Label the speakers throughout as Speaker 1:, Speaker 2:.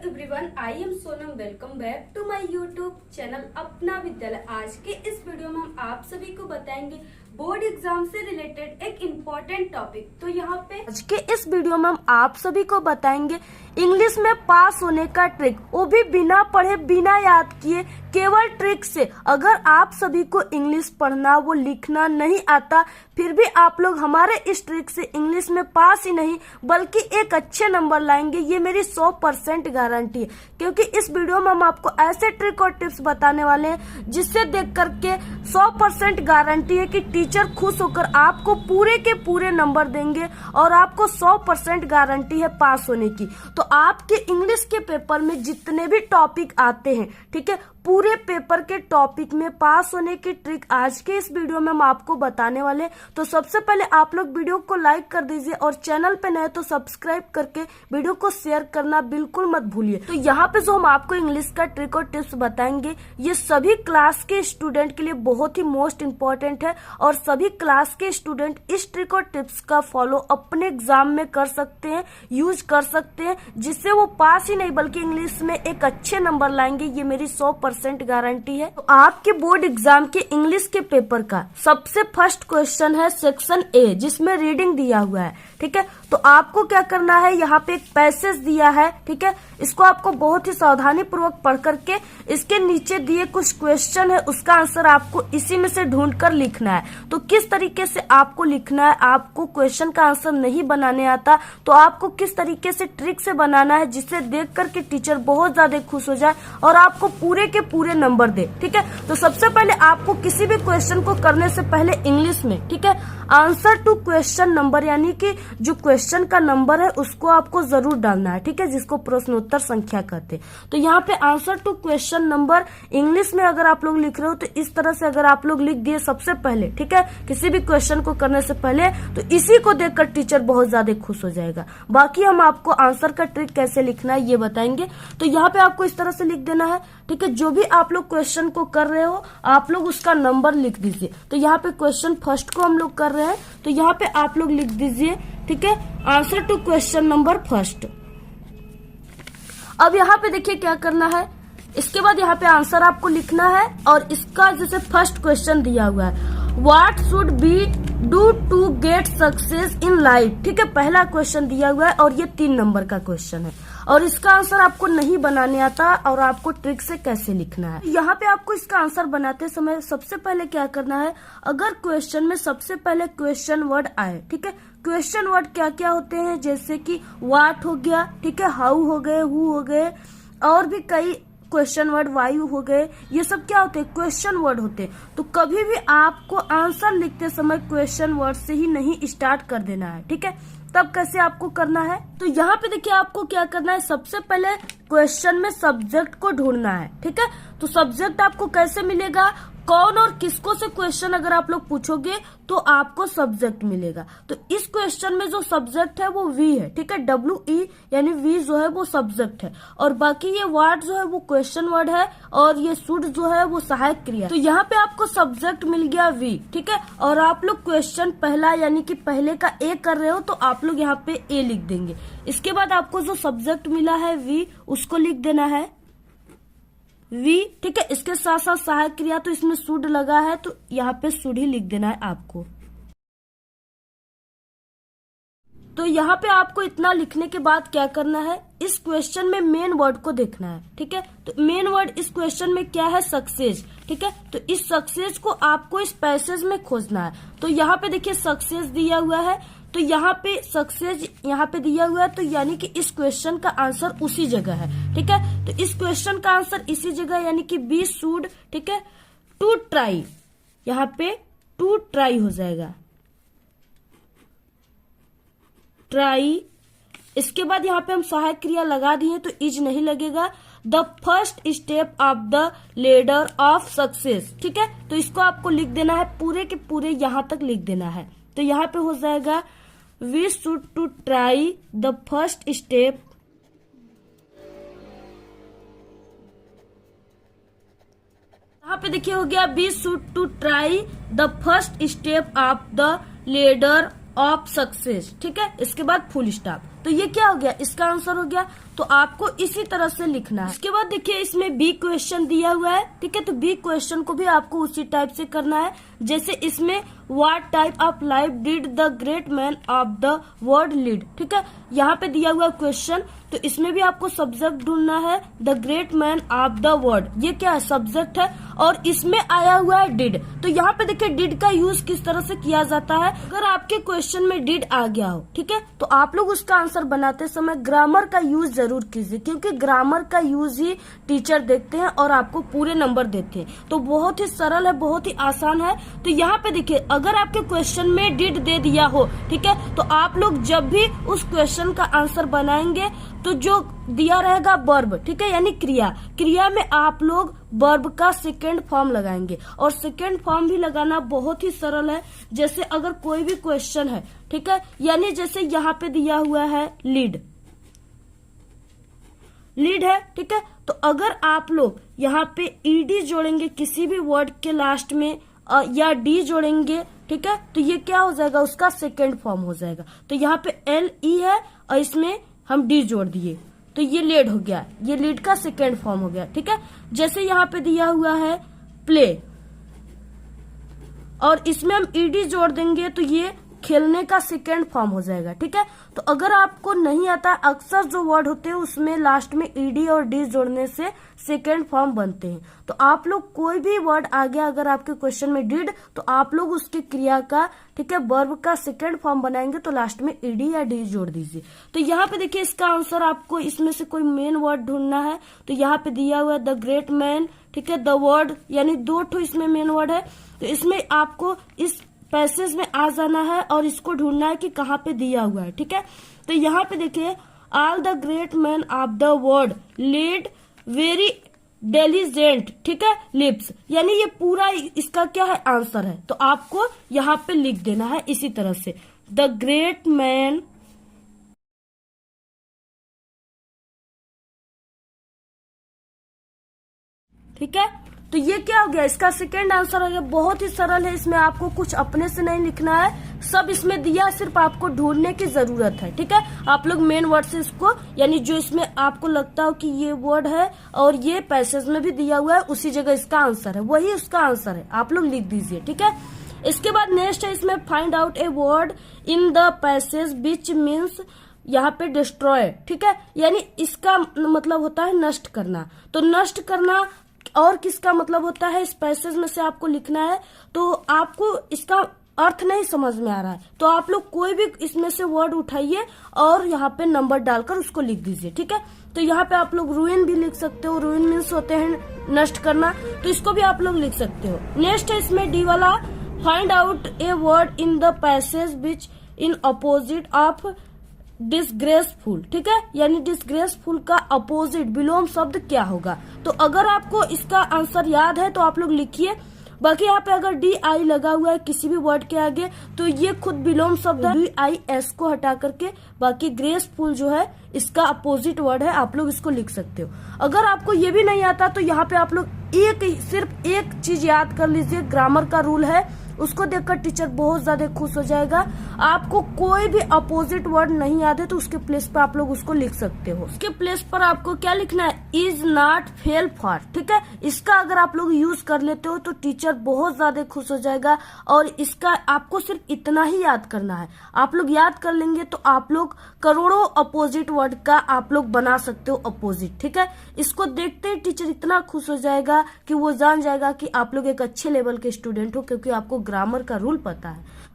Speaker 1: Everyone, I am Sonam. Welcome back to my YouTube channel Apna Vidyalaya. आज के इस वीडियो में हम आप सभी को बताएंगे बोर्ड एग्जाम से रिलेटेड एक इम्पोर्टेंट टॉपिक। तो यहाँ पे आज के इस वीडियो में हम आप सभी को बताएंगे इंग्लिश में पास होने का ट्रिक, वो भी बिना पढ़े बिना याद किए, केवल ट्रिक से। अगर आप सभी को इंग्लिश पढ़ना वो लिखना नहीं आता, फिर भी आप लोग हमारे इस ट्रिक से इंग्लिश में पास ही नहीं बल्कि एक अच्छे नंबर लाएंगे, ये मेरी 100% गारंटी है। क्योंकि इस वीडियो में हम आपको ऐसे ट्रिक और टिप्स बताने वाले हैं जिससे देख करके 100% गारंटी है कि टीचर खुश होकर आपको पूरे के पूरे नंबर देंगे और आपको 100% गारंटी है पास होने की। तो आपके इंग्लिश के पेपर में जितने भी टॉपिक आते हैं, ठीक है, पूरे पेपर के टॉपिक में पास होने की ट्रिक आज के इस वीडियो में हम आपको बताने वाले। तो सबसे पहले आप लोग वीडियो को लाइक कर दीजिए और चैनल पे नए तो सब्सक्राइब करके वीडियो को शेयर करना बिल्कुल मत भूलिए। तो यहाँ पे जो हम आपको इंग्लिश का ट्रिक और टिप्स बताएंगे ये सभी क्लास के स्टूडेंट के लिए बहुत ही मोस्ट इम्पोर्टेंट है और सभी क्लास के स्टूडेंट इस ट्रिक और टिप्स का फॉलो अपने एग्जाम में कर सकते हैं, यूज कर सकते हैं, जिससे वो पास ही नहीं बल्कि इंग्लिश में एक अच्छे नंबर लाएंगे, ये मेरी 100% गारंटी है। तो आपके बोर्ड एग्जाम के इंग्लिश के पेपर का सबसे फर्स्ट क्वेश्चन है सेक्शन ए, जिसमें रीडिंग दिया हुआ है, ठीक है। तो आपको क्या करना है, यहाँ पे एक पैसेज दिया है, ठीक है, इसको आपको बहुत ही सावधानी पूर्वक पढ़ करके इसके नीचे दिए कुछ क्वेश्चन है उसका आंसर आपको इसी में से ढूंढ कर लिखना है। तो किस तरीके से आपको लिखना है, आपको क्वेश्चन का आंसर नहीं बनाने आता तो आपको किस तरीके से ट्रिक से बनाना है जिससे देख करके टीचर बहुत ज्यादा खुश हो जाए और आपको पूरे के पूरे नंबर दे, ठीक है। तो सबसे पहले आपको किसी भी क्वेश्चन को करने से पहले इंग्लिश में, ठीक है, आंसर टू क्वेश्चन नंबर यानी कि जो क्वेश्चन का नंबर है उसको आपको जरूर डालना है, ठीक है, जिसको प्रश्नोत्तर संख्या कहते हैं। तो यहाँ पे answer to question number English में अगर आप लोग लिख रहे हो तो इस तरह से अगर आप लोग लिख दिए सबसे पहले, ठीक है, किसी भी क्वेश्चन को करने से पहले, तो इसी को देखकर टीचर बहुत ज्यादा खुश हो जाएगा। बाकी हम आपको आंसर का ट्रिक कैसे लिखना है ये बताएंगे। तो यहाँ पे आपको इस तरह से लिख देना है, ठीक है, जो भी आप लोग क्वेश्चन को कर रहे हो आप लोग उसका नंबर लिख दीजिए। तो यहाँ पे क्वेश्चन फर्स्ट को हम लोग कर रहे हैं तो यहाँ पे आप लोग लिख दीजिए, ठीक है, answer to question number first. अब यहाँ पे देखिए क्या करना है, इसके बाद यहाँ पे आंसर आपको लिखना है और इसका जैसे फर्स्ट क्वेश्चन दिया हुआ है, what should be do to get success in life, ठीक है, पहला क्वेश्चन दिया हुआ है और ये 3 नंबर का क्वेश्चन है और इसका आंसर आपको नहीं बनाने आता और आपको ट्रिक से कैसे लिखना है। यहाँ पे आपको इसका आंसर बनाते समय सबसे पहले क्या करना है, अगर क्वेश्चन में सबसे पहले क्वेश्चन वर्ड आए, ठीक है, क्वेश्चन वर्ड क्या क्या होते हैं, जैसे कि व्हाट हो गया, ठीक है, हाउ हो गए, हु हो गए, और भी कई क्वेश्चन वर्ड, वायु हो गए, ये सब क्या होते हैं, क्वेश्चन वर्ड होते हैं। तो कभी भी आपको आंसर लिखते समय क्वेश्चन वर्ड से ही नहीं स्टार्ट कर देना है, ठीक है। तब कैसे आपको करना है, तो यहाँ पे देखिए आपको क्या करना है, सबसे पहले क्वेश्चन में सब्जेक्ट को ढूंढना है, ठीक है। तो सब्जेक्ट आपको कैसे मिलेगा, कौन और किसको से क्वेश्चन अगर आप लोग पूछोगे तो आपको सब्जेक्ट मिलेगा। तो इस क्वेश्चन में जो सब्जेक्ट है वो वी है, ठीक है, WE यानी वी जो है वो सब्जेक्ट है और बाकी ये वर्ड जो है वो क्वेश्चन वर्ड है और ये शुड जो है वो सहायक क्रिया। तो यहाँ पे आपको सब्जेक्ट मिल गया वी, ठीक है, और आप लोग क्वेश्चन पहला यानी कि पहले का ए कर रहे हो तो आप लोग यहाँ पे ए लिख देंगे। इसके बाद आपको जो सब्जेक्ट मिला है वी उसको लिख देना है वी, ठीक है, इसके साथ साथ सहायक क्रिया तो इसमें शुड लगा है तो यहाँ पे शुड ही लिख देना है आपको। तो यहाँ पे आपको इतना लिखने के बाद क्या करना है, इस क्वेश्चन में मेन वर्ड को देखना है, ठीक है। तो मेन वर्ड इस क्वेश्चन में क्या है, सक्सेस, ठीक है। तो इस सक्सेस को आपको इस पैसेज में खोजना है। तो यहाँ पे देखिए सक्सेस दिया हुआ है तो यहाँ पे सक्सेस यहाँ पे दिया हुआ है तो यानी कि इस क्वेश्चन का आंसर उसी जगह है, ठीक है। तो इस क्वेश्चन का आंसर इसी जगह यानी कि बी शुड, ठीक है, टू ट्राई, यहाँ पे टू ट्राई हो जाएगा, ट्राई। इसके बाद यहाँ पे हम सहायक क्रिया लगा दिए तो इज नहीं लगेगा, the first step of the ladder of success, ठीक है। तो इसको आपको लिख देना है, पूरे के पूरे यहाँ तक लिख देना है। तो यहाँ पे हो जाएगा we should to try the first step, यहाँ पे देखिए हो गया we should to try the first step of the ladder of success, ठीक है। इसके बाद फुल स्टॉप।
Speaker 2: तो ये क्या हो गया, इसका आंसर हो गया। तो आपको इसी तरह से लिखना है। इसके बाद देखिए इसमें बी क्वेश्चन दिया हुआ है, ठीक है। तो बी क्वेश्चन को भी आपको उसी टाइप से करना है जैसे इसमें what type of life did the great man of the world lead, ठीक है। यहाँ पे दिया हुआ क्वेश्चन, तो इसमें भी आपको सब्जेक्ट ढूंढना है, the great man of the world, ये क्या है, सब्जेक्ट है। और इसमें आया हुआ है डिड, तो यहाँ पे देखिए डिड का यूज किस तरह से किया जाता है। अगर आपके क्वेश्चन में डिड आ गया हो, ठीक है, तो आप लोग उसका आंसर बनाते समय ग्रामर का यूज जरूर कीजिए, क्योंकि ग्रामर का यूज ही टीचर देखते हैं और आपको पूरे नंबर देते हैं। तो बहुत ही सरल है, बहुत ही आसान है। तो यहाँ पे देखिए अगर आपके क्वेश्चन में डिड दे दिया हो, ठीक है, तो आप लोग जब भी उस क्वेश्चन का आंसर बनाएंगे तो जो दिया रहेगा वर्ब, ठीक है, यानी क्रिया, क्रिया में आप लोग वर्ब का सेकेंड फॉर्म लगाएंगे। और सेकेंड फॉर्म भी लगाना बहुत ही सरल है। जैसे अगर कोई भी क्वेश्चन है, ठीक है, यानी जैसे यहाँ पे दिया हुआ है लीड, लीड है, ठीक है, तो अगर आप लोग यहाँ पे ईडी जोड़ेंगे किसी भी वर्ड के लास्ट में या डी जोड़ेंगे, ठीक है, तो ये क्या हो जाएगा, उसका सेकेंड फॉर्म हो जाएगा। तो यहाँ पे एल ई है और इसमें हम डी जोड़ दिए, तो ये लीड हो गया, ये लीड का सेकेंड फॉर्म हो गया, ठीक है। जैसे यहाँ पे दिया हुआ है प्ले और इसमें हम ईडी जोड़ देंगे तो ये खेलने का सेकेंड फॉर्म हो जाएगा, ठीक है। तो अगर आपको नहीं आता, अक्सर जो वर्ड होते हैं उसमें लास्ट में ईडी और डी जोड़ने से सेकेंड फॉर्म बनते हैं। तो आप लोग कोई भी वर्ड आ गया अगर आपके क्वेश्चन में डिड, तो आप लोग उसकी क्रिया का, ठीक है, वर्ब का सेकेंड फॉर्म बनाएंगे तो लास्ट में ईडी या डी जोड़ दीजिए। तो यहाँ पे देखिए इसका आंसर आपको इसमें से कोई मेन वर्ड ढूंढना है। तो यहाँ पे दिया हुआ है द ग्रेट मैन, ठीक है, द वर्ड, यानी 2 ठो इसमें मेन वर्ड है। तो इसमें आपको इस पैसेज में आ जाना है और इसको ढूंढना है कि कहाँ पे दिया हुआ है, ठीक है। तो यहाँ पे देखिए all the great man of the world lead very diligent, ठीक है, लिप्स, यानी ये पूरा इसका क्या है, आंसर है। तो आपको यहाँ पे लिख देना है इसी तरह से, द ग्रेट मैन ठीक है। तो ये क्या हो गया, इसका सेकेंड आंसर हो गया। बहुत ही सरल है, इसमें आपको कुछ अपने से नहीं लिखना है, सब इसमें दिया, सिर्फ आपको ढूंढने की जरूरत है, ठीक है। आप लोग मेन वर्ड से इसको, यानी जो इसमें आपको लगता हो कि ये वर्ड है और ये पैसेज में भी दिया हुआ है, उसी जगह इसका आंसर है, वही उसका आंसर है, आप लोग लिख दीजिए, ठीक है। इसके बाद नेक्स्ट है इसमें find out a word in the passage which means, यहाँ पे डिस्ट्रॉय, ठीक है, यानी इसका मतलब होता है नष्ट करना। तो नष्ट करना और किसका मतलब होता है, इस पैसेज में से आपको लिखना है। तो आपको इसका अर्थ नहीं समझ में आ रहा है तो आप लोग कोई भी इसमें से वर्ड उठाइए और यहाँ पे नंबर डालकर उसको लिख दीजिए, ठीक है। तो यहाँ पे आप लोग रूइन भी लिख सकते हो, रूइन मीन्स होते हैं नष्ट करना, तो इसको भी आप लोग लिख सकते हो। नेक्स्ट है इसमें डी वाला, find out a word in the passage which in opposite of disgraceful, ठीक है, यानी डिसग्रेसफुल का अपोजिट विलोम शब्द क्या होगा। तो अगर आपको इसका आंसर याद है तो आप लोग लिखिए। बाकी यहाँ पे अगर डी आई लगा हुआ है किसी भी वर्ड के आगे तो ये खुद विलोम शब्द है, डी आई एस को हटा करके, बाकी ग्रेसफुल जो है इसका अपोजिट वर्ड है, आप लोग इसको लिख सकते हो। अगर आपको ये भी नहीं आता तो यहाँ पे आप लोग सिर्फ एक चीज याद कर लीजिए, ग्रामर का रूल है, उसको देखकर टीचर बहुत ज्यादा खुश हो जाएगा। आपको कोई भी अपोजिट वर्ड नहीं याद है तो उसके प्लेस पर आप लोग उसको लिख सकते हो। उसके प्लेस पर आपको क्या लिखना है, इज नॉट फेल फॉर, ठीक है। इसका अगर आप लोग यूज कर लेते हो तो टीचर बहुत ज्यादा खुश हो जाएगा। और इसका आपको सिर्फ इतना ही याद करना है, आप लोग याद कर लेंगे तो आप लोग करोड़ों अपोजिट वर्ड का आप लोग बना सकते हो अपोजिट, ठीक है। इसको देखते ही टीचर इतना खुश हो जाएगा कि वो जान जाएगा कि आप लोग एक अच्छे लेवल के स्टूडेंट हो, क्योंकि आपको ग्रामर का रूल पता है।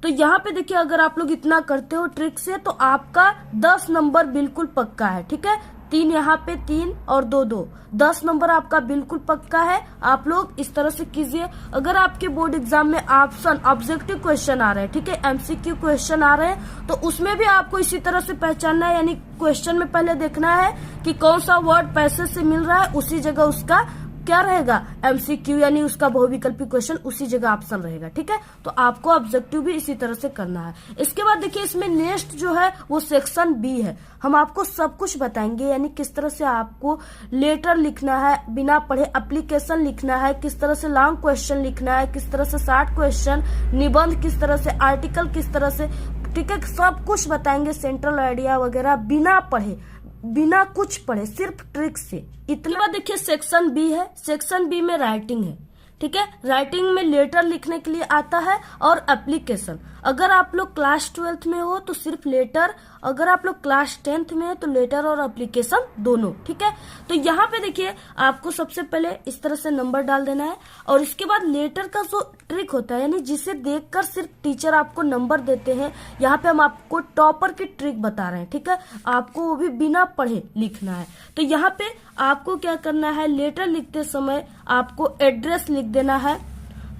Speaker 2: तो यहाँ पे देखिए अगर आप लोग इतना करते हो ट्रिक से तो आपका 10 नंबर बिल्कुल पक्का है, ठीक है। 3 यहाँ पे 3 और 2 2, 10 नंबर आपका बिल्कुल पक्का है। आप लोग इस तरह से कीजिए। अगर आपके बोर्ड एग्जाम में ऑप्शन ऑब्जेक्टिव क्वेश्चन आ रहे हैं, ठीक है, एमसीक्यू क्वेश्चन आ रहे हैं, तो उसमें भी आपको इसी तरह से पहचानना है, यानी क्वेश्चन में पहले देखना है कि कौन सा वर्ड पैसेज से मिल रहा है, उसी जगह उसका क्या रहेगा, एमसीक्यू, यानी उसका बहुविकल्पी क्वेश्चन उसी जगह ऑप्शन रहेगा, ठीक है। तो आपको ऑब्जेक्टिव भी इसी तरह से करना है। इसके बाद देखिए इसमें नेक्स्ट जो है वो सेक्शन बी है, हम आपको सब कुछ बताएंगे, यानी किस तरह से आपको लेटर लिखना है बिना पढ़े, एप्लीकेशन लिखना है, किस तरह से लॉन्ग क्वेश्चन लिखना है, किस तरह से शॉर्ट क्वेश्चन, निबंध किस तरह से, आर्टिकल किस तरह से, ठीक है, सब कुछ बताएंगे, सेंट्रल आइडिया वगैरह, बिना पढ़े, बिना कुछ पढ़े, सिर्फ ट्रिक से। इतना बाद देखिए सेक्शन बी है। सेक्शन बी में राइटिंग है, ठीक है। राइटिंग में लेटर लिखने के लिए आता है और एप्लीकेशन। अगर आप लोग क्लास 12th में हो तो सिर्फ लेटर, अगर आप लोग क्लास 10th में है तो लेटर और एप्लीकेशन दोनों, ठीक है। तो यहाँ पे देखिए आपको सबसे पहले इस तरह से नंबर डाल देना है और इसके बाद लेटर का जो ट्रिक होता है, यानी जिसे देखकर सिर्फ टीचर आपको नंबर देते हैं, यहाँ पे हम आपको टॉपर की ट्रिक बता रहे हैं, ठीक है। आपको वो भी बिना पढ़े लिखना है। तो यहाँ पे आपको क्या करना है, लेटर लिखते समय आपको एड्रेस लिख देना है।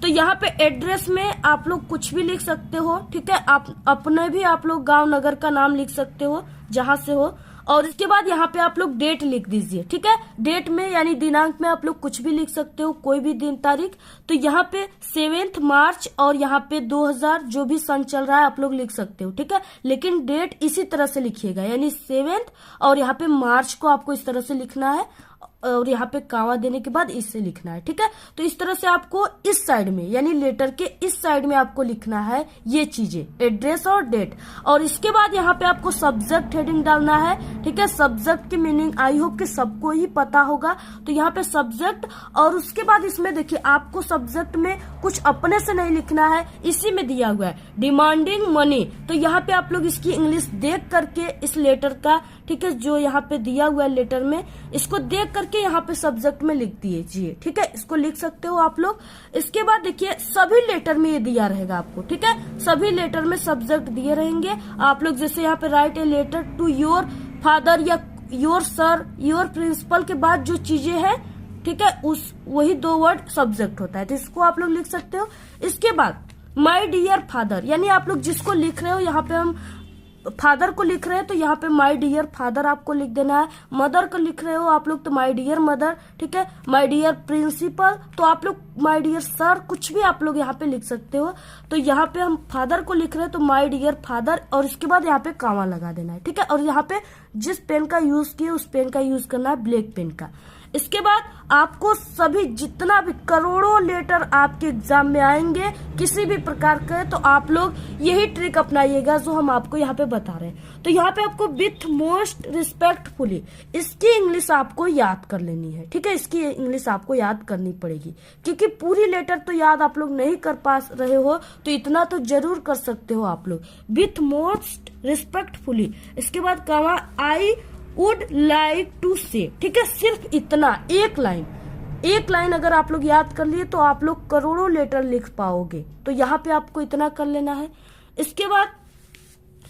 Speaker 2: तो यहाँ पे एड्रेस में आप लोग कुछ भी लिख सकते हो, ठीक है। आप अपने भी आप लोग गांव नगर का नाम लिख सकते हो जहां से हो। और इसके बाद यहाँ पे आप लोग डेट लिख दीजिए, ठीक है। डेट में यानी दिनांक में आप लोग कुछ भी लिख सकते हो, कोई भी दिन तारीख। तो यहाँ पे 7 मार्च और यहाँ पे 2000 जो भी सन चल रहा है आप लोग लिख सकते हो, ठीक है। लेकिन डेट इसी तरह से लिखिएगा, यानी 7 और यहाँ पे मार्च को आपको इस तरह से लिखना है और यहाँ पे कावा देने के बाद इससे लिखना है, ठीक है। तो इस तरह से आपको इस साइड में यानी लेटर के इस साइड में आपको लिखना है ये चीजें, एड्रेस और डेट। और इसके बाद यहाँ पे आपको सब्जेक्ट हेडिंग डालना है, ठीक है। सब्जेक्ट की मीनिंग आई होप कि सबको ही पता होगा। तो यहाँ पे सब्जेक्ट, और उसके बाद इसमें देखिए आपको सब्जेक्ट में कुछ अपने से नहीं लिखना है, इसी में दिया हुआ है डिमांडिंग मनी। तो यहाँ पे आप लोग इसकी इंग्लिश देख करके इस लेटर का, ठीक है, जो यहाँ पे दिया हुआ है लेटर में, इसको देख करके यहाँ पे सब्जेक्ट में लिख दीजिए, ठीक है। इसको लिख सकते हो आप लोग। इसके बाद देखिए सभी लेटर में ये दिया रहेगा आपको, ठीक है। सभी लेटर में सब्जेक्ट दिए रहेंगे। आप लोग जैसे यहाँ पे write a letter to your father या योर सर, योर प्रिंसिपल के बाद जो चीजें हैं, ठीक है, उस वही 2 वर्ड सब्जेक्ट होता है, तो इसको आप लोग लिख सकते हो। इसके बाद माई डियर फादर, यानी आप लोग जिसको लिख रहे हो, यहाँ पे हम फादर को लिख रहे हैं तो यहाँ पे माय डियर फादर आपको लिख देना है। मदर को लिख रहे हो आप लोग तो माय डियर मदर, ठीक है। माय डियर प्रिंसिपल तो आप लोग माय डियर सर, कुछ भी आप लोग यहाँ पे लिख सकते हो। तो यहाँ पे हम फादर को लिख रहे हैं तो माय डियर फादर, और इसके बाद यहाँ पे कामा लगा देना है, ठीक है। और यहाँ पे जिस पेन का यूज किए उस पेन का यूज करना है, ब्लैक पेन का। इसके बाद आपको सभी जितना भी करोड़ों लेटर आपके एग्जाम में आएंगे किसी भी प्रकार के, तो आप लोग यही ट्रिक अपनाइएगा जो हम आपको यहाँ पे बता रहे हैं। तो यहाँ पे आपको विथ मोस्ट रिस्पेक्टफुली इसकी इंग्लिश आपको याद कर लेनी है, ठीक है। इसकी इंग्लिश आपको याद करनी पड़ेगी, क्योंकि पूरी लेटर तो याद आप लोग नहीं कर पा रहे हो, तो इतना तो जरूर कर सकते हो आप लोग, विथ मोस्ट रिस्पेक्टफुली। इसके बाद कहा आई वुड लाइक टू से, ठीक है। सिर्फ इतना, एक लाइन अगर आप लोग याद कर लिए तो आप लोग करोड़ों लेटर लिख पाओगे। तो यहाँ पे आपको इतना कर लेना है। इसके बाद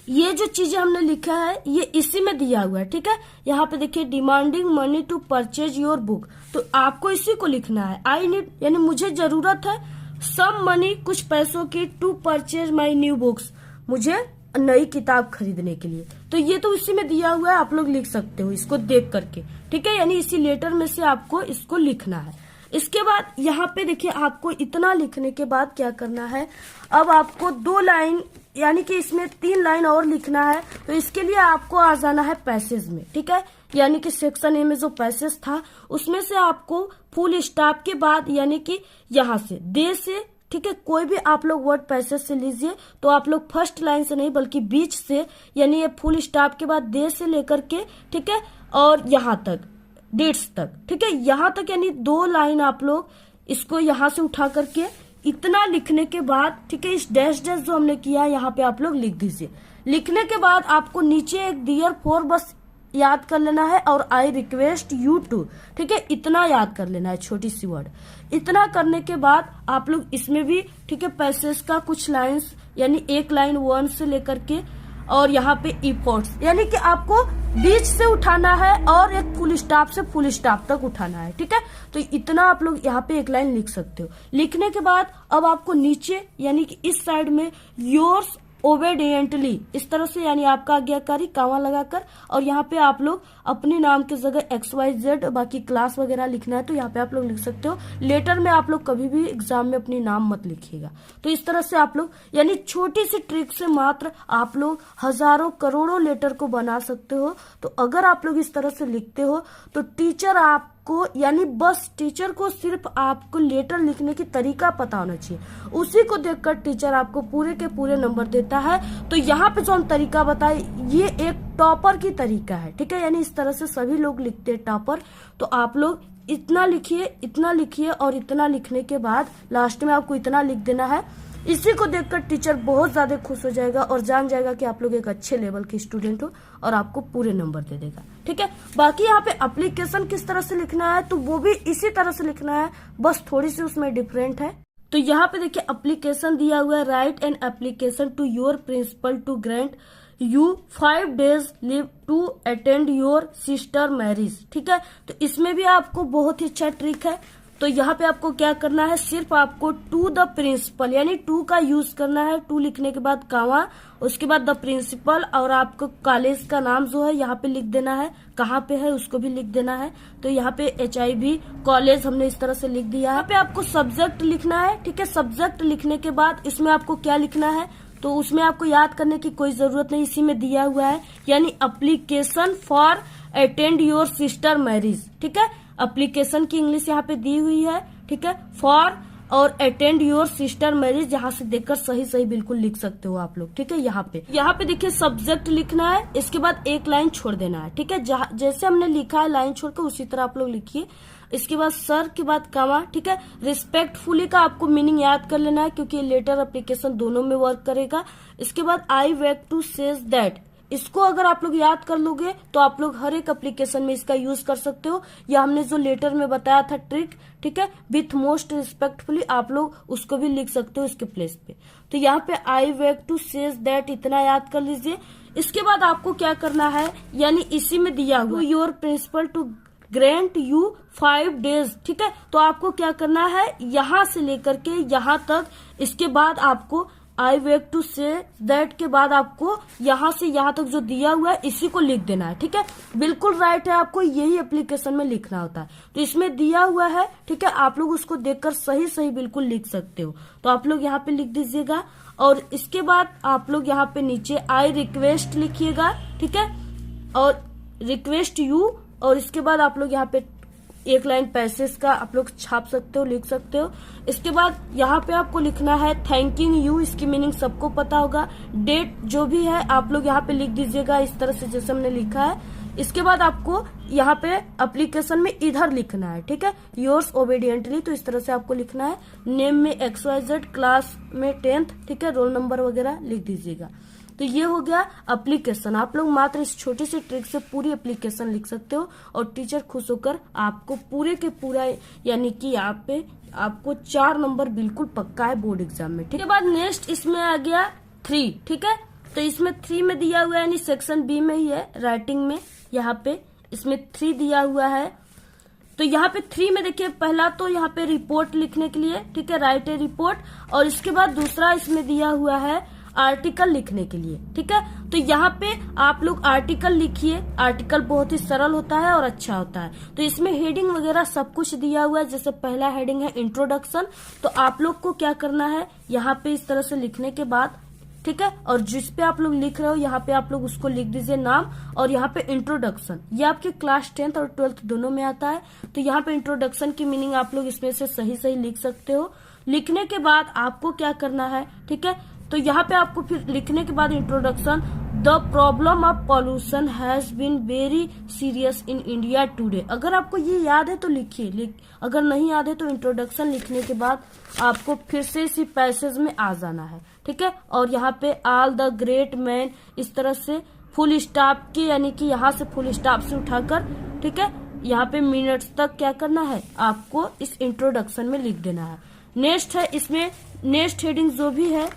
Speaker 2: ये जो चीजें हमने लिखा है ये इसी में दिया हुआ है, ठीक है। यहाँ पे देखिए demanding money to purchase your book, तो आपको इसी को लिखना है। आई नीड यानी मुझे जरूरत है, सम मनी कुछ पैसों की, to purchase my new books मुझे नई किताब खरीदने के लिए। तो ये तो इसी में दिया हुआ है, आप लोग लिख सकते हो इसको देख करके, ठीक है। यानी इसी लेटर में से आपको इसको लिखना है। इसके बाद यहाँ पे देखिए आपको इतना लिखने के बाद क्या करना है, अब आपको 2 लाइन यानी कि इसमें 3 लाइन और लिखना है। तो इसके लिए आपको आ जाना है पैसेज में, ठीक है। यानी कि सेक्शन ए में जो पैसेज था उसमें से आपको फुल स्टॉप के बाद यानी कि यहाँ से दे से, ठीक है, कोई भी आप लोग वर्ड पैसेज से लीजिए। तो आप लोग फर्स्ट लाइन से नहीं बल्कि बीच से, यानी ये फुल स्टॉप के बाद दे से लेकर के, ठीक है, और यहाँ तक डेट्स तक, ठीक है, यहाँ तक यानी 2 लाइन आप लोग इसको यहाँ से उठा करके इतना लिखने के बाद, ठीक है, इस डैश डैश जो हमने किया यहाँ पे आप लोग लिख दीजिए। लिखने के बाद आपको नीचे एक डियर फॉर बस याद कर लेना है और आई रिक्वेस्ट यू टू, ठीक है, इतना याद कर लेना है, छोटी सी वर्ड। इतना करने के बाद आप लोग इसमें भी, ठीक है, पैसेज का कुछ लाइंस यानी एक लाइन 1 से लेकर के और यहाँ पे इफोर्ट्स यानी कि आपको बीच से उठाना है और एक फुल स्टॉप से फुल स्टॉप तक उठाना है, ठीक है। तो इतना आप लोग यहाँ पे एक लाइन लिख सकते हो। लिखने के बाद अब आपको नीचे यानी कि इस साइड में योर्स ओबेडिएंटली इस तरह से यानी आपका आज्ञाकारी कामा लगाकर, और यहाँ पे आप लोग अपने नाम की जगह XYZ बाकी क्लास वगैरह लिखना है तो यहाँ पे आप लोग लिख सकते हो। लेटर में आप लोग कभी भी एग्जाम में अपनी नाम मत लिखिएगा। तो इस तरह से आप लोग यानी छोटी सी ट्रिक से मात्र आप लोग हजारों करोड़ों लेटर को बना सकते हो। तो अगर आप लोग इस तरह से लिखते हो तो टीचर आप आपको यानी बस टीचर को सिर्फ आपको लेटर लिखने की तरीका पता होना चाहिए, उसी को देखकर टीचर आपको पूरे के पूरे नंबर देता है। तो यहाँ पे जो हम तरीका बताए ये एक टॉपर की तरीका है, ठीक है, यानी इस तरह से सभी लोग लिखते हैं टॉपर। तो आप लोग इतना लिखिए और इतना लिखने के बाद लास्ट में आपको इतना लिख देना है। इसी को देखकर टीचर बहुत ज्यादा खुश हो जाएगा और जान जाएगा कि आप लोग एक अच्छे लेवल के स्टूडेंट हो और आपको पूरे नंबर दे देगा, ठीक है। बाकी यहाँ पे एप्लीकेशन किस तरह से लिखना है तो वो भी इसी तरह से लिखना है, बस थोड़ी सी उसमें डिफरेंट है। तो यहाँ पे देखिए एप्लीकेशन दिया हुआ है, write an application to your principal to grant you 5 days leave to attend your sister marriage, ठीक है। तो इसमें भी आपको बहुत ही अच्छा ट्रिक है। तो यहाँ पे आपको क्या करना है, सिर्फ आपको टू द प्रिंसिपल यानी टू का यूज करना है, टू लिखने के बाद कामा, उसके बाद द प्रिंसिपल और आपको कॉलेज का नाम जो है यहाँ पे लिख देना है, कहाँ पे है उसको भी लिख देना है। तो यहाँ पे HIV कॉलेज हमने इस तरह से लिख दिया है। यहाँ पे आपको सब्जेक्ट लिखना है, ठीक है। सब्जेक्ट लिखने के बाद इसमें आपको क्या लिखना है तो उसमें आपको याद करने की कोई जरूरत नहीं, इसी में दिया हुआ है, यानी application for attend your sister marriage, ठीक है। एप्लीकेशन की इंग्लिश यहाँ पे दी हुई है, ठीक है, फॉर और अटेंड योर सिस्टर मैरिज, जहाँ से देखकर सही बिल्कुल लिख सकते हो आप लोग, ठीक है। यहाँ पे देखिए सब्जेक्ट लिखना है, इसके बाद एक लाइन छोड़ देना है, ठीक है। जैसे हमने लिखा है लाइन छोड़कर उसी तरह आप लोग लिखिए। इसके बाद सर के बाद कामा, ठीक है। रिस्पेक्टफुली का आपको मीनिंग याद कर लेना है क्योंकि लेटर एप्लीकेशन दोनों में वर्क करेगा। इसके बाद आई वेक टू सेज दैट, इसको अगर आप लोग याद कर लोगे तो आप लोग हर एक एप्लीकेशन में इसका यूज कर सकते हो, या हमने जो लेटर में बताया था ट्रिक, ठीक है, विथ मोस्ट रिस्पेक्टफुली आप लोग उसको भी लिख सकते हो इसके प्लेस पे। तो यहाँ पे आई वेक टू सेज दैट इतना याद कर लीजिए। इसके बाद आपको क्या करना है, यानी इसी में दिया हुआ your principal to grant you 5 days, ठीक है। तो आपको क्या करना है, यहाँ से लेकर के यहाँ तक, इसके बाद आपको आई वेक टू से दैट के बाद आपको यहाँ से यहाँ तक जो दिया हुआ है इसी को लिख देना है, ठीक है। बिल्कुल राइट है, आपको यही एप्लीकेशन में लिखना होता है। तो इसमें दिया हुआ है, ठीक है, आप लोग उसको देखकर सही बिल्कुल लिख सकते हो। तो आप लोग यहाँ पे लिख दीजिएगा और इसके बाद आप लोग यहाँ पे नीचे आई रिक्वेस्ट लिखिएगा, ठीक है, और रिक्वेस्ट यू, और इसके बाद आप लोग यहाँ पे एक लाइन पैसेज का आप लोग छाप सकते हो, लिख सकते हो। इसके बाद यहाँ पे आपको लिखना है थैंकिंग यू, इसकी मीनिंग सबको पता होगा। डेट जो भी है आप लोग यहाँ पे लिख दीजिएगा इस तरह से जैसे हमने लिखा है। इसके बाद आपको यहाँ पे एप्लीकेशन में इधर लिखना है, ठीक है, योर्स ओबीडियंटली, तो इस तरह से आपको लिखना है। नेम में XYZ, क्लास में 10th, ठीक है, रोल नंबर वगैरह लिख दीजिएगा। तो ये हो गया एप्लीकेशन। आप लोग मात्र इस छोटी सी ट्रिक से पूरी एप्लीकेशन लिख सकते हो और टीचर खुश होकर आपको पूरे के पूरा यानी कि यहाँ पे आपको 4 नंबर बिल्कुल पक्का है बोर्ड एग्जाम में, ठीक है। बाद नेक्स्ट इसमें आ गया 3, ठीक है। तो इसमें 3 में दिया हुआ है, यानी सेक्शन बी में ही है, राइटिंग में यहाँ पे इसमें 3 दिया हुआ है। तो यहाँ पे 3 में देखिए पहला तो यहाँ पे रिपोर्ट लिखने के लिए, ठीक है, राइट ए रिपोर्ट, और इसके बाद दूसरा इसमें दिया हुआ है आर्टिकल लिखने के लिए, ठीक है। तो यहाँ पे आप लोग आर्टिकल लिखिए, आर्टिकल बहुत ही सरल होता है और अच्छा होता है। तो इसमें हेडिंग वगैरह सब कुछ दिया हुआ है, जैसे पहला हेडिंग है इंट्रोडक्शन, तो आप लोग को क्या करना है, यहाँ पे इस तरह से लिखने के बाद, ठीक है, और जिस पे आप लोग लिख रहे हो यहाँ पे आप लोग उसको लिख दीजिए नाम, और यहाँ पे इंट्रोडक्शन, ये आपके क्लास 10th और 12th दोनों में आता है। तो यहाँ पे इंट्रोडक्शन की मीनिंग आप लोग इसमें से सही लिख सकते हो। लिखने के बाद आपको क्या करना है, ठीक है, तो यहाँ पे आपको फिर लिखने के बाद introduction, the problem of pollution has been very serious in India today. अगर आपको ये याद है तो लिखिए, अगर नहीं याद है तो इंट्रोडक्शन लिखने के बाद आपको फिर से इसी पैसेज में आ जाना है, ठीक है। और यहाँ पे ऑल द ग्रेट मैन, इस तरह से फुल स्टॉप के, यानी कि यहाँ से फुल स्टॉप से उठाकर, ठीक है, यहाँ पे मिनट्स तक क्या करना है, आपको इस इंट्रोडक्शन में लिख देना है। नेक्स्ट है, इसमें नेक्स्ट हेडिंग जो भी है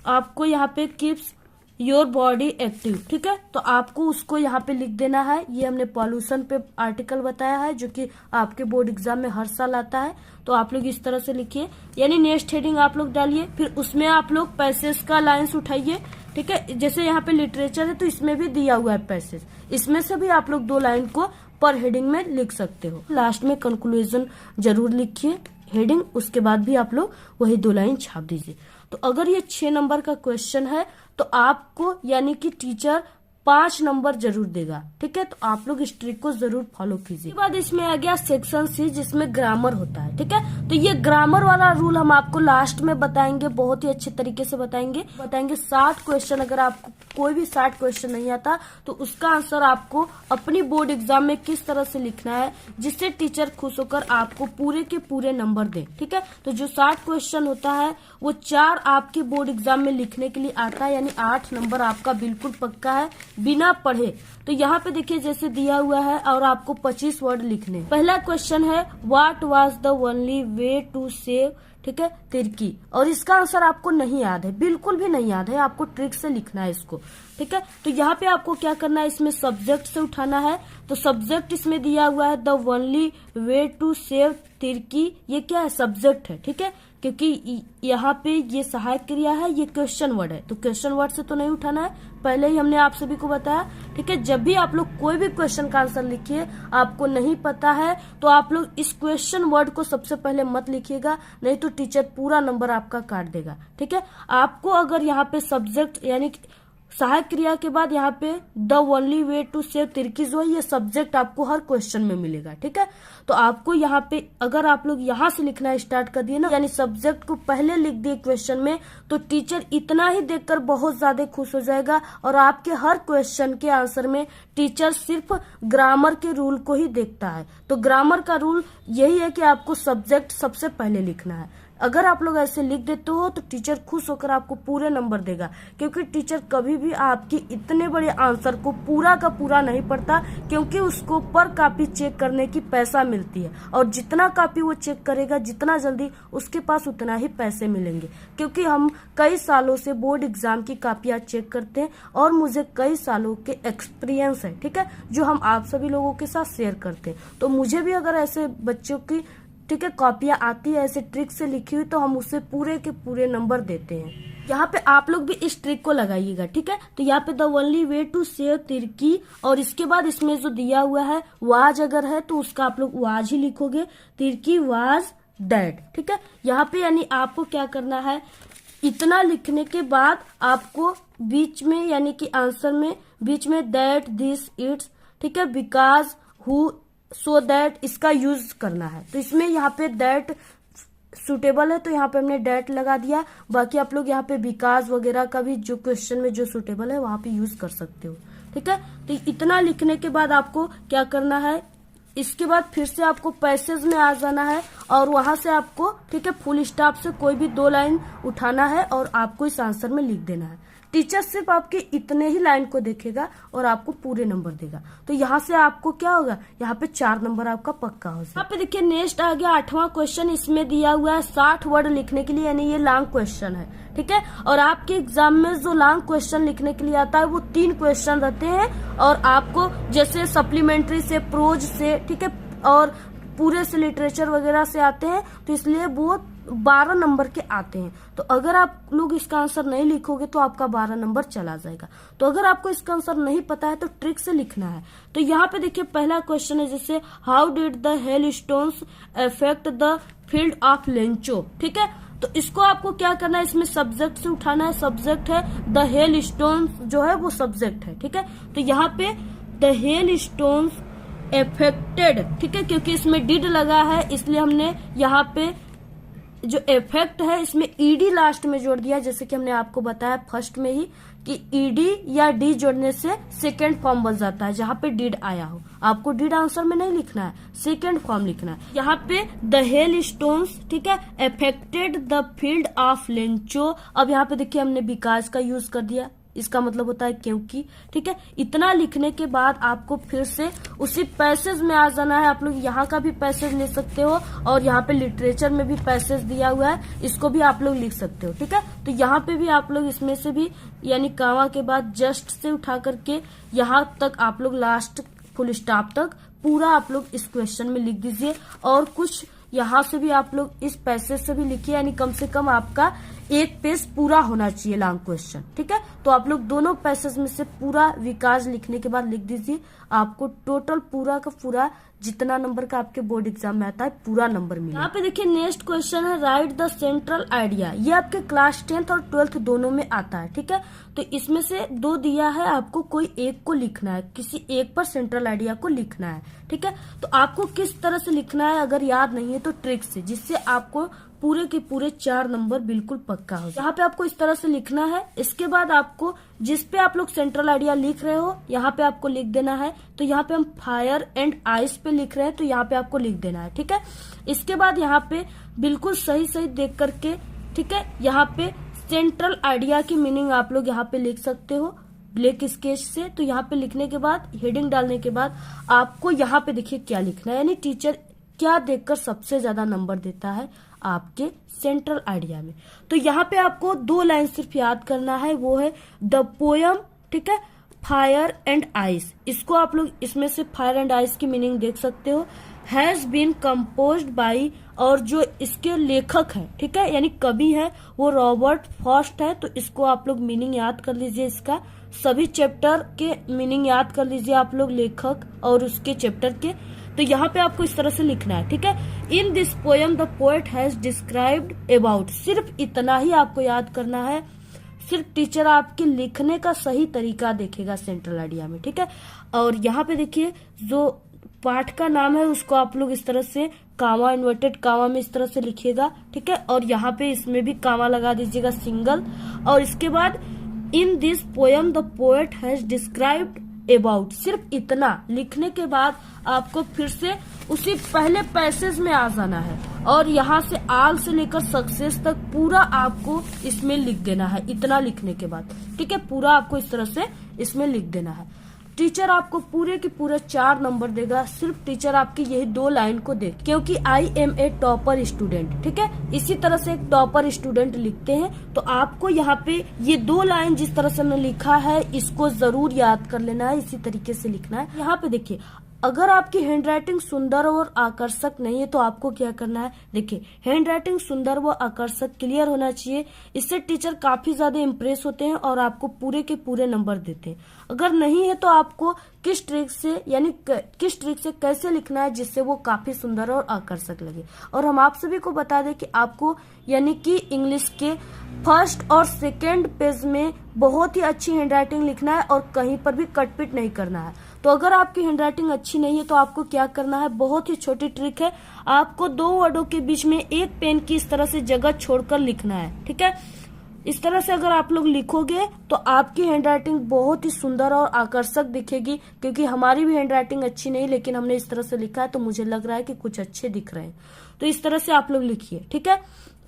Speaker 2: आपको यहाँ पे कीप्स योर बॉडी एक्टिव, ठीक है, तो आपको उसको यहाँ पे लिख देना है। ये हमने पॉल्यूशन पे आर्टिकल बताया है जो कि आपके बोर्ड एग्जाम में हर साल आता है। तो आप लोग इस तरह से लिखिए, यानी नेक्स्ट हेडिंग आप लोग डालिए, फिर उसमें आप लोग पैसेज का लाइन्स उठाइए, ठीक है। जैसे यहाँ पे लिटरेचर है तो इसमें भी दिया हुआ है पैसेज, इसमें से भी आप लोग 2 लाइन को पर हेडिंग में लिख सकते हो। लास्ट में कंक्लूजन जरूर लिखिए हेडिंग, उसके बाद भी आप लोग वही 2 लाइन छाप दीजिए। तो अगर ये 6 नंबर का क्वेश्चन है तो आपको यानी कि टीचर 5 नंबर जरूर देगा। ठीक है, तो आप लोग इस ट्रिक को जरूर फॉलो कीजिए। उसके बाद इसमें आ गया सेक्शन सी, जिसमें ग्रामर होता है। ठीक है, तो ये ग्रामर वाला रूल हम आपको लास्ट में बताएंगे, बहुत ही अच्छे तरीके से बताएंगे 60 क्वेश्चन। अगर आपको कोई भी 60 क्वेश्चन नहीं आता तो उसका आंसर आपको अपनी बोर्ड एग्जाम में किस तरह से लिखना है, जिससे टीचर खुश होकर आपको पूरे के पूरे नंबर दे। ठीक है, तो जो 60 क्वेश्चन होता है वो 4 आपके बोर्ड एग्जाम में लिखने के लिए आता है, यानी 8 नंबर आपका बिल्कुल पक्का है बिना पढ़े। तो यहाँ पे देखिए जैसे दिया हुआ है और आपको 25 वर्ड लिखने। पहला क्वेश्चन है what was the only way to save, ठीक है, तिरकी, और इसका आंसर आपको नहीं याद है, बिल्कुल भी नहीं याद है, आपको ट्रिक से लिखना है इसको। ठीक है, तो यहाँ पे आपको क्या करना है, इसमें सब्जेक्ट से उठाना है। तो सब्जेक्ट इसमें दिया हुआ है the only way to save Tirki, ये क्या है, सब्जेक्ट है। ठीक है, क्योंकि यहाँ पे ये सहायक क्रिया है, ये क्वेश्चन वर्ड है, तो क्वेश्चन वर्ड से तो नहीं उठाना है, पहले ही हमने आप सभी को बताया। ठीक है, जब भी आप लोग कोई भी क्वेश्चन का आंसर लिखिए, आपको नहीं पता है तो आप लोग इस क्वेश्चन वर्ड को सबसे पहले मत लिखिएगा, नहीं तो टीचर पूरा नंबर आपका काट देगा। ठीक है, आपको अगर यहाँ पे सब्जेक्ट यानी सहायक क्रिया के बाद यहाँ पे the only way to save Tirki जो है, ये सब्जेक्ट आपको हर क्वेश्चन में मिलेगा। ठीक है, तो आपको यहाँ पे अगर आप लोग यहाँ से लिखना स्टार्ट कर दिए ना, यानी सब्जेक्ट को पहले लिख दिए क्वेश्चन में, तो टीचर इतना ही देखकर बहुत ज्यादा खुश हो जाएगा और आपके हर क्वेश्चन के आंसर में टीचर सिर्फ ग्रामर के रूल को ही देखता है। तो ग्रामर का रूल यही है कि आपको सब्जेक्ट सबसे पहले लिखना है। अगर आप लोग ऐसे लिख देते हो तो टीचर खुश होकर आपको पूरे नंबर देगा, क्योंकि टीचर कभी भी आपकी इतने बड़े आंसर को पूरा का पूरा नहीं पढ़ता, क्योंकि उसको पर कॉपी चेक करने की पैसा मिलती है, और जितना कॉपी वो चेक करेगा जितना जल्दी, उसके पास उतना ही पैसे मिलेंगे। क्योंकि हम कई सालों से बोर्ड एग्जाम की कॉपियां चेक करते हैं और मुझे कई सालों के एक्सपीरियंस है। ठीक है, जो हम आप सभी लोगों के साथ शेयर करते हैं। तो मुझे भी अगर ऐसे बच्चों की, ठीक है, कॉपियां आती है ऐसे ट्रिक से लिखी हुई, तो हम उसे पूरे के पूरे नंबर देते हैं। यहाँ पे आप लोग भी इस ट्रिक को लगाइएगा। ठीक है, तो यहाँ पे the only way to save Tirki, और इसके बाद इसमें जो दिया हुआ है वाज अगर है तो उसका आप लोग वाज ही लिखोगे, तिरकी वाज दैट। ठीक है, यहाँ पे यानी आपको क्या करना है, इतना लिखने के बाद आपको बीच में यानी कि आंसर में बीच में दैट, दिस, इट्स, ठीक है, बिकॉज, हु, सो दैट, इसका यूज करना है। तो इसमें यहाँ पे दैट सुटेबल है तो यहाँ पे हमने दैट लगा दिया। बाकी आप लोग यहाँ पे बिकॉज वगैरह का भी जो क्वेश्चन में जो सुटेबल है वहां पे यूज कर सकते हो। ठीक है, तो इतना लिखने के बाद आपको क्या करना है, इसके बाद फिर से आपको पैसेज में आ जाना है और वहां से आपको, ठीक है, फुल स्टॉप से कोई भी 2 लाइन उठाना है और आपको इस आंसर में लिख देना है। टीचर सिर्फ आपके इतने ही लाइन को देखेगा और आपको पूरे नंबर देगा। तो यहाँ से आपको क्या होगा, यहाँ पे 4 नंबर आपका पक्का हो जाएगा। यहाँ पे देखिए नेक्स्ट आ गया 8वां क्वेश्चन। इसमें दिया हुआ है 60 वर्ड लिखने के लिए, यानी ये लॉन्ग क्वेश्चन है। ठीक है, और आपके एग्जाम में जो लॉन्ग क्वेश्चन लिखने के लिए आता है वो 3 क्वेश्चन रहते हैं, और आपको जैसे सप्लीमेंट्री से, प्रोज से, ठीक है, और पूरे से लिटरेचर वगैरह से आते हैं, तो इसलिए वो 12 नंबर के आते हैं। तो अगर आप लोग इसका आंसर नहीं लिखोगे तो आपका 12 नंबर चला जाएगा। तो अगर आपको इसका आंसर नहीं पता है तो ट्रिक से लिखना है। तो यहाँ पे देखिए पहला क्वेश्चन है जैसे how did the hail stones affect the field of Lencho. ठीक है, तो इसको आपको क्या करना है, इसमें सब्जेक्ट से उठाना है। सब्जेक्ट है द हेल स्टोन्स, जो है वो सब्जेक्ट है। ठीक है, तो यहाँ पे द हेल स्टोन्स अफेक्टेड, ठीक है, क्योंकि इसमें डिड लगा है इसलिए हमने यहाँ पे जो इफेक्ट है इसमें ईडी लास्ट में जोड़ दिया, जैसे कि हमने आपको बताया फर्स्ट में ही कि ईडी या डी जोड़ने से सेकेंड फॉर्म बन जाता है, जहाँ पे डिड आया हो। आपको डिड आंसर में नहीं लिखना है, सेकेंड फॉर्म लिखना है। यहाँ पे द हेल स्टोन्स, ठीक है, affected the field of Lencho. अब यहाँ पे देखिए हमने बिकॉज का यूज कर दिया, इसका मतलब होता है क्योंकि। ठीक है, इतना लिखने के बाद आपको फिर से उसी पैसेज में आ जाना है। आप लोग यहाँ का भी पैसेज ले सकते हो और यहाँ पे लिटरेचर में भी पैसेज दिया हुआ है, इसको भी आप लोग लिख सकते हो। ठीक है, तो यहाँ पे भी आप लोग इसमें से भी यानी कामा के बाद जस्ट से उठा करके यहाँ तक आप लोग लास्ट फुल स्टॉप तक पूरा आप लोग इस क्वेश्चन में लिख दीजिए, और कुछ यहाँ से भी आप लोग इस पैसेज से भी लिखिए, यानी कम से कम आपका एक पेज पूरा होना चाहिए लॉन्ग क्वेश्चन, ठीक है। तो आप लोग दोनों पैसेज में से पूरा विकास लिखने के बाद लिख दीजिए, आपको टोटल पूरा का पूरा जितना नंबर का आपके बोर्ड एग्जाम में आता है पूरा नंबर मिलेगा। यहाँ पे देखिए नेक्स्ट क्वेश्चन है राइट द सेंट्रल आइडिया। ये आपके क्लास 10th और 12th दोनों में आता है, ठीक है। तो इसमें से दो दिया है, आपको कोई एक को लिखना है, किसी एक पर सेंट्रल आइडिया को लिखना है, ठीक है। तो आपको किस तरह से लिखना है अगर याद नहीं है तो ट्रिक से, जिससे आपको पूरे के पूरे 4 नंबर बिल्कुल पक्का हो। यहाँ पे आपको इस तरह से लिखना है। इसके बाद आपको जिस पे आप लोग सेंट्रल आइडिया लिख रहे हो यहाँ पे आपको लिख देना है। तो यहाँ पे हम फायर एंड आइस पे लिख रहे हैं, तो यहाँ पे आपको लिख देना है, ठीक है। इसके बाद यहाँ पे बिल्कुल सही सही देख करके, ठीक है, यहाँ पे सेंट्रल आइडिया की मीनिंग आप लोग यहाँ पे लिख सकते हो ब्लैक स्केच से। तो यहाँ पे लिखने के बाद हेडिंग डालने के बाद आपको यहाँ पे देखिए क्या लिखना है, यानी टीचर क्या देखकर सबसे ज्यादा नंबर देता है आपके सेंट्रल आइडिया में। तो यहाँ पे आपको 2 लाइन सिर्फ याद करना है, वो है द पोयम, ठीक है, फायर एंड आइस। इसको आप लोग इसमें से फायर एंड आइस की मीनिंग देख सकते हो। हैज बीन कंपोज्ड बाई, और जो इसके लेखक है, ठीक है, यानी कवि है, वो रॉबर्ट फॉस्ट है। तो इसको आप लोग मीनिंग याद कर लीजिए, इसका सभी चैप्टर के मीनिंग याद कर लीजिए आप लोग, लेखक और उसके चैप्टर के। तो यहाँ पे आपको इस तरह से लिखना है, ठीक है। In this poem the poet has described about, सिर्फ इतना ही आपको याद करना है। सिर्फ टीचर आपके लिखने का सही तरीका देखेगा सेंट्रल आइडिया में, ठीक है। और यहाँ पे देखिए जो पाठ का नाम है उसको आप लोग इस तरह से कामा, इन्वर्टेड कामा में इस तरह से लिखिएगा, ठीक है। और यहाँ पे इसमें भी कामा लगा दीजिएगा सिंगल। और इसके बाद in this poem the poet has described about, सिर्फ इतना लिखने के बाद आपको फिर से उसी पहले पैसेज में आ जाना है और यहाँ से आल से लेकर सक्सेस तक पूरा आपको इसमें लिख देना है। इतना लिखने के बाद, ठीक है, पूरा आपको इस तरह से इसमें लिख देना है। टीचर आपको पूरे के पूरे 4 नंबर देगा, सिर्फ टीचर आपकी यही 2 लाइन को देख, क्योंकि I am a topper student, ठीक है। इसी तरह से एक टॉपर स्टूडेंट लिखते हैं। तो आपको यहाँ पे ये 2 लाइन जिस तरह से मैंने लिखा है इसको जरूर याद कर लेना है, इसी तरीके से लिखना है। यहाँ पे देखिए अगर आपकी हैंडराइटिंग सुंदर और आकर्षक नहीं है तो आपको क्या करना है, देखिए हैंडराइटिंग सुंदर व आकर्षक क्लियर होना चाहिए। इससे टीचर काफी ज्यादा इम्प्रेस होते हैं और आपको पूरे के पूरे नंबर देते हैं। अगर नहीं है तो आपको किस ट्रिक से, यानी किस ट्रिक से कैसे लिखना है जिससे वो काफी सुंदर और आकर्षक लगे। और हम आप सभी को बता दें कि आपको यानी कि इंग्लिश के फर्स्ट और सेकेंड पेज में बहुत ही अच्छी हैंडराइटिंग लिखना है और कहीं पर भी कटपिट नहीं करना है। तो अगर आपकी हैंडराइटिंग अच्छी नहीं है तो आपको क्या करना है, बहुत ही छोटी ट्रिक है, आपको 2 वर्डों के बीच में एक पेन की इस तरह से जगह छोड़कर लिखना है, ठीक है। इस तरह से अगर आप लोग लिखोगे तो आपकी हैंडराइटिंग बहुत ही सुंदर और आकर्षक दिखेगी। क्योंकि हमारी भी हैंडराइटिंग अच्छी नहीं, लेकिन हमने इस तरह से लिखा है तो मुझे लग रहा है कि कुछ अच्छे दिख रहे हैं। तो इस तरह से आप लोग लिखिए, ठीक है।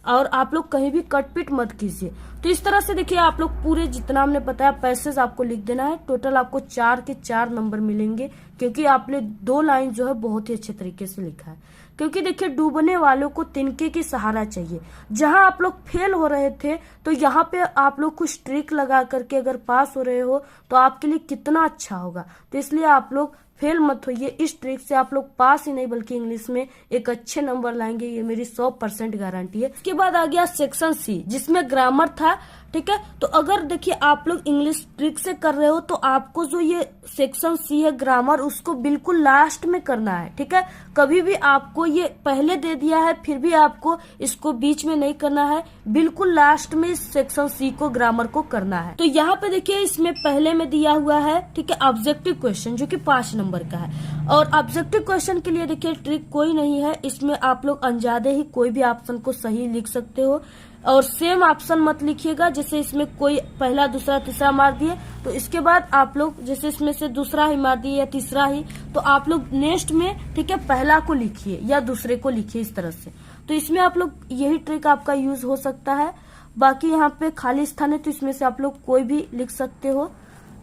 Speaker 2: और आप लोग कहीं भी कटपिट मत कीजिए। तो इस तरह से देखिए आप लोग पूरे जितना हमने बताया पैसेज आपको लिख देना है। टोटल आपको 4 के 4 नंबर मिलेंगे, क्योंकि आपने 2 लाइन जो है बहुत ही अच्छे तरीके से लिखा है। क्योंकि देखिए डूबने वालों को तिनके की सहारा चाहिए। जहां आप लोग फेल हो रहे थे तो यहाँ पे आप लोग कुछ ट्रिक लगा करके अगर पास हो रहे हो तो आपके लिए कितना अच्छा होगा। तो इसलिए आप लोग फेल मत होइए। इस ट्रिक से आप लोग पास ही नहीं बल्कि इंग्लिश में एक अच्छे नंबर लाएंगे, ये मेरी 100% गारंटी है। इसके बाद आ गया सेक्शन सी जिसमें ग्रामर था, ठीक है। तो अगर देखिए आप लोग इंग्लिश ट्रिक से कर रहे हो तो आपको जो ये सेक्शन सी है ग्रामर उसको बिल्कुल लास्ट में करना है, ठीक है। कभी भी आपको ये पहले दे दिया है फिर भी आपको इसको बीच में नहीं करना है, बिल्कुल लास्ट में इस सेक्शन सी को ग्रामर को करना है। तो यहाँ पे देखिए इसमें पहले में दिया हुआ है, ठीक है, ऑब्जेक्टिव क्वेश्चन जो कि 5 नंबर का है। और ऑब्जेक्टिव क्वेश्चन के लिए देखिए ट्रिक कोई नहीं है, इसमें आप लोग अनजाने ही कोई भी ऑप्शन को सही लिख सकते हो और सेम ऑप्शन मत लिखिएगा। जैसे इसमें कोई पहला दूसरा तीसरा मार दिए तो इसके बाद आप लोग जैसे इसमें से दूसरा ही मार दिए या तीसरा ही, तो आप लोग नेक्स्ट में, ठीक है, पहला को लिखिए या दूसरे को लिखिए इस तरह से। तो इसमें आप लोग यही ट्रिक आपका यूज हो सकता है। बाकी यहाँ पे खाली स्थान है तो इसमें से आप लोग कोई भी लिख सकते हो,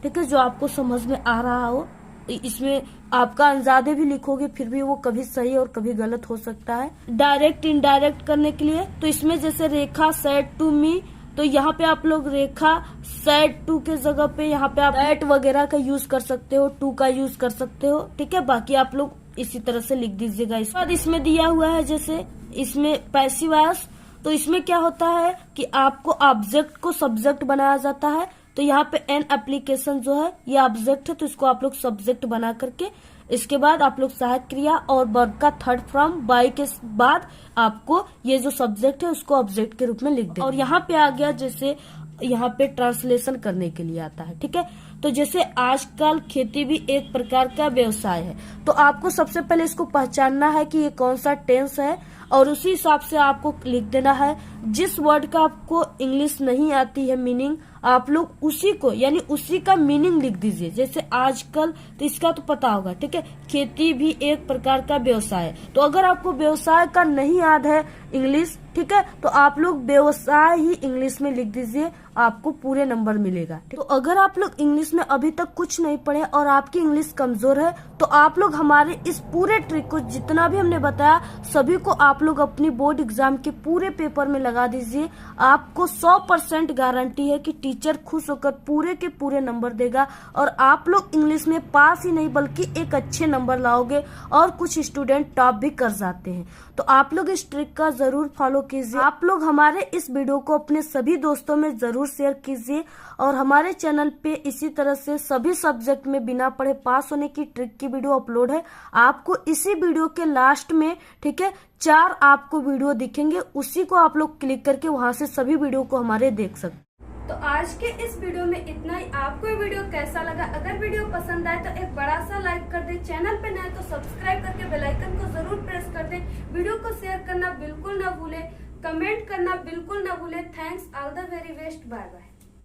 Speaker 2: ठीक है, जो आपको समझ में आ रहा हो। इसमें आपका अंदाजे भी लिखोगे फिर भी वो कभी सही और कभी गलत हो सकता है। डायरेक्ट इनडायरेक्ट करने के लिए तो इसमें जैसे रेखा सेड टू मी, तो यहाँ पे आप लोग रेखा सेड टू के जगह पे यहाँ पे आप एट वगैरह का यूज कर सकते हो, टू का यूज कर सकते हो, ठीक है। बाकी आप लोग इसी तरह से लिख दीजिएगा। इसके बाद इसमें दिया हुआ है जैसे इसमें पैसिव वॉइस, तो इसमें क्या होता है कि आपको ऑब्जेक्ट को सब्जेक्ट बनाया जाता है। तो यहाँ पे एन एप्लीकेशन जो है ये ऑब्जेक्ट है, तो इसको आप लोग सब्जेक्ट बना करके इसके बाद आप लोग सहायक क्रिया और वर्ब का थर्ड फॉर्म बाय के बाद आपको ये जो सब्जेक्ट है उसको ऑब्जेक्ट के रूप में लिख दें। और यहाँ पे आ गया जैसे यहाँ पे ट्रांसलेशन करने के लिए आता है, ठीक है। तो जैसे आजकल खेती भी एक प्रकार का व्यवसाय है, तो आपको सबसे पहले इसको पहचानना है कि ये कौन सा टेंस है और उसी हिसाब से आपको लिख देना है। जिस वर्ड का आपको इंग्लिश नहीं आती है मीनिंग, आप लोग उसी को यानी उसी का मीनिंग लिख दीजिए। जैसे आजकल, तो इसका तो पता होगा, ठीक है। खेती भी एक प्रकार का व्यवसाय है, तो अगर आपको व्यवसाय का नहीं याद है इंग्लिश, ठीक है, तो आप लोग व्यवसाय ही इंग्लिश में लिख दीजिए, आपको पूरे नंबर मिलेगा। तो अगर आप लोग इंग्लिश में अभी तक कुछ नहीं पढ़े और आपकी इंग्लिश कमजोर है, तो आप लोग हमारे इस पूरे ट्रिक को जितना भी हमने बताया सभी को आप लोग अपनी बोर्ड एग्जाम के पूरे पेपर में लगा दीजिए। आपको 100% गारंटी है कि टीचर खुश होकर पूरे के पूरे नंबर देगा और आप लोग इंग्लिश में पास ही नहीं बल्कि एक अच्छे नंबर लाओगे और कुछ स्टूडेंट टॉप भी कर जाते हैं। तो आप लोग इस ट्रिक का जरूर फॉलो कीजिए। आप लोग हमारे इस वीडियो को अपने सभी दोस्तों में जरूर शेयर कीजिए और हमारे चैनल पे इसी तरह से सभी सब्जेक्ट में बिना पढ़े पास होने की ट्रिक की वीडियो अपलोड है। आपको इसी वीडियो के लास्ट में, ठीक है, 4 आपको वीडियो दिखेंगे, उसी को आप लोग क्लिक करके वहां से सभी वीडियो को हमारे देख सकते।
Speaker 1: तो आज के इस वीडियो में इतना ही। आपको ये वीडियो कैसा लगा? अगर वीडियो पसंद आए तो एक बड़ा सा लाइक कर दे, चैनल पे नए तो सब्सक्राइब करके बेल आइकन को जरूर प्रेस कर दे, वीडियो को शेयर करना बिल्कुल ना भूले, कमेंट करना बिल्कुल ना भूले। Thanks, all the very best, bye bye.